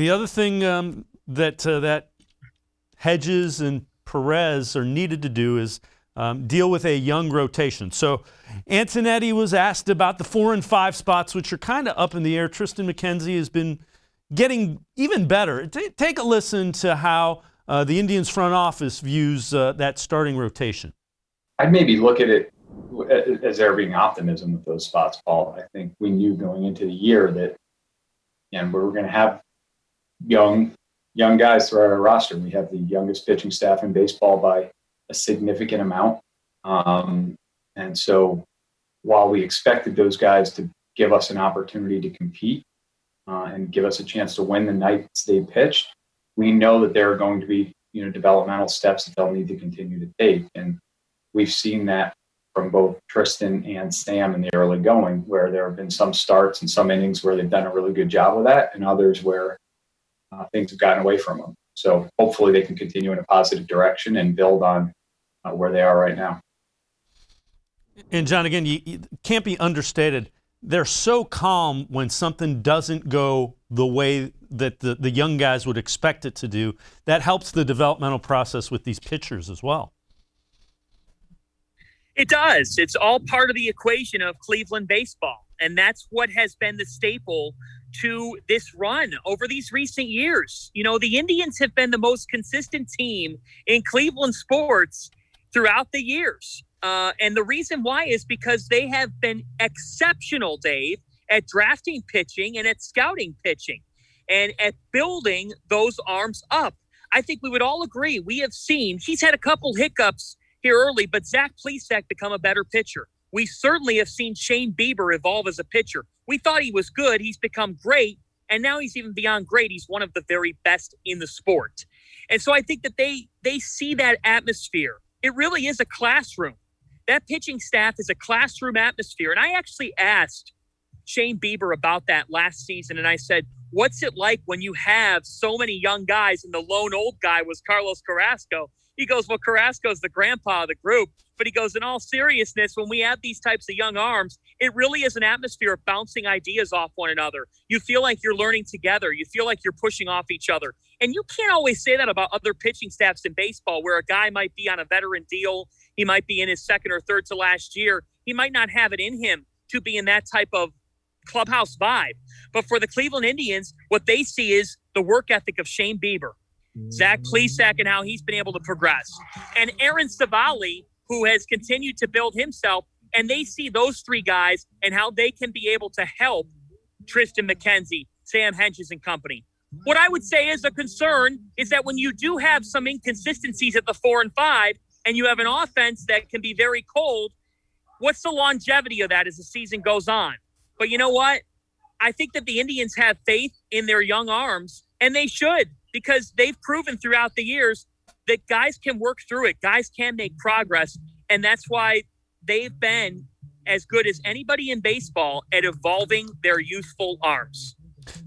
The other thing that Hentges and Perez are needed to do is deal with a young rotation. So Antonetti was asked about the 4 and 5 spots, which are kind of up in the air. Triston McKenzie has been getting even better. Take a listen to how the Indians front office views that starting rotation. I'd maybe look at it as there being optimism with those spots, Paul. I think we knew going into the year that we were going to have young guys throughout our roster. We have the youngest pitching staff in baseball by a significant amount. And so while we expected those guys to give us an opportunity to compete and give us a chance to win the nights they pitched, we know that there are going to be, developmental steps that they'll need to continue to take. And we've seen that from both Triston and Sam in the early going, where there have been some starts and some innings where they've done a really good job with that, and others where things have gotten away from them. So hopefully they can continue in a positive direction and build on where they are right now. And John, again, you can't be understated. They're so calm when something doesn't go the way that the young guys would expect it to do. That helps the developmental process with these pitchers as well. It does. It's all part of the equation of Cleveland baseball. And that's what has been the staple to this run over these recent years. The Indians have been the most consistent team in Cleveland sports throughout the years. And the reason why is because they have been exceptional, Dave, at drafting pitching and at scouting pitching and at building those arms up. I think we would all agree. We have seen, he's had a couple hiccups here early, but Zach Plesac become a better pitcher. We certainly have seen Shane Bieber evolve as a pitcher. We thought he was good. He's become great. And now he's even beyond great. He's one of the very best in the sport. And so I think that they see that atmosphere. It really is a classroom. That pitching staff is a classroom atmosphere. And I actually asked Shane Bieber about that last season. And I said, what's it like when you have so many young guys and the lone old guy was Carlos Carrasco? He goes, well, Carrasco's the grandpa of the group. But he goes, in all seriousness, when we have these types of young arms, it really is an atmosphere of bouncing ideas off one another. You feel like you're learning together. You feel like you're pushing off each other. And you can't always say that about other pitching staffs in baseball, where a guy might be on a veteran deal. He might be in his second or third to last year. He might not have it in him to be in that type of clubhouse vibe. But for the Cleveland Indians, what they see is the work ethic of Shane Bieber, Zach Plesac, and how he's been able to progress, and Aaron Savali, who has continued to build himself, and they see those three guys and how they can be able to help Triston McKenzie, Sam Hentges, and company. What I would say is a concern is that when you do have some inconsistencies at the 4 and 5, and you have an offense that can be very cold, what's the longevity of that as the season goes on? But you know what? I think that the Indians have faith in their young arms, and they should, because they've proven throughout the years that guys can work through it. Guys can make progress, and that's why they've been as good as anybody in baseball at evolving their youthful arms.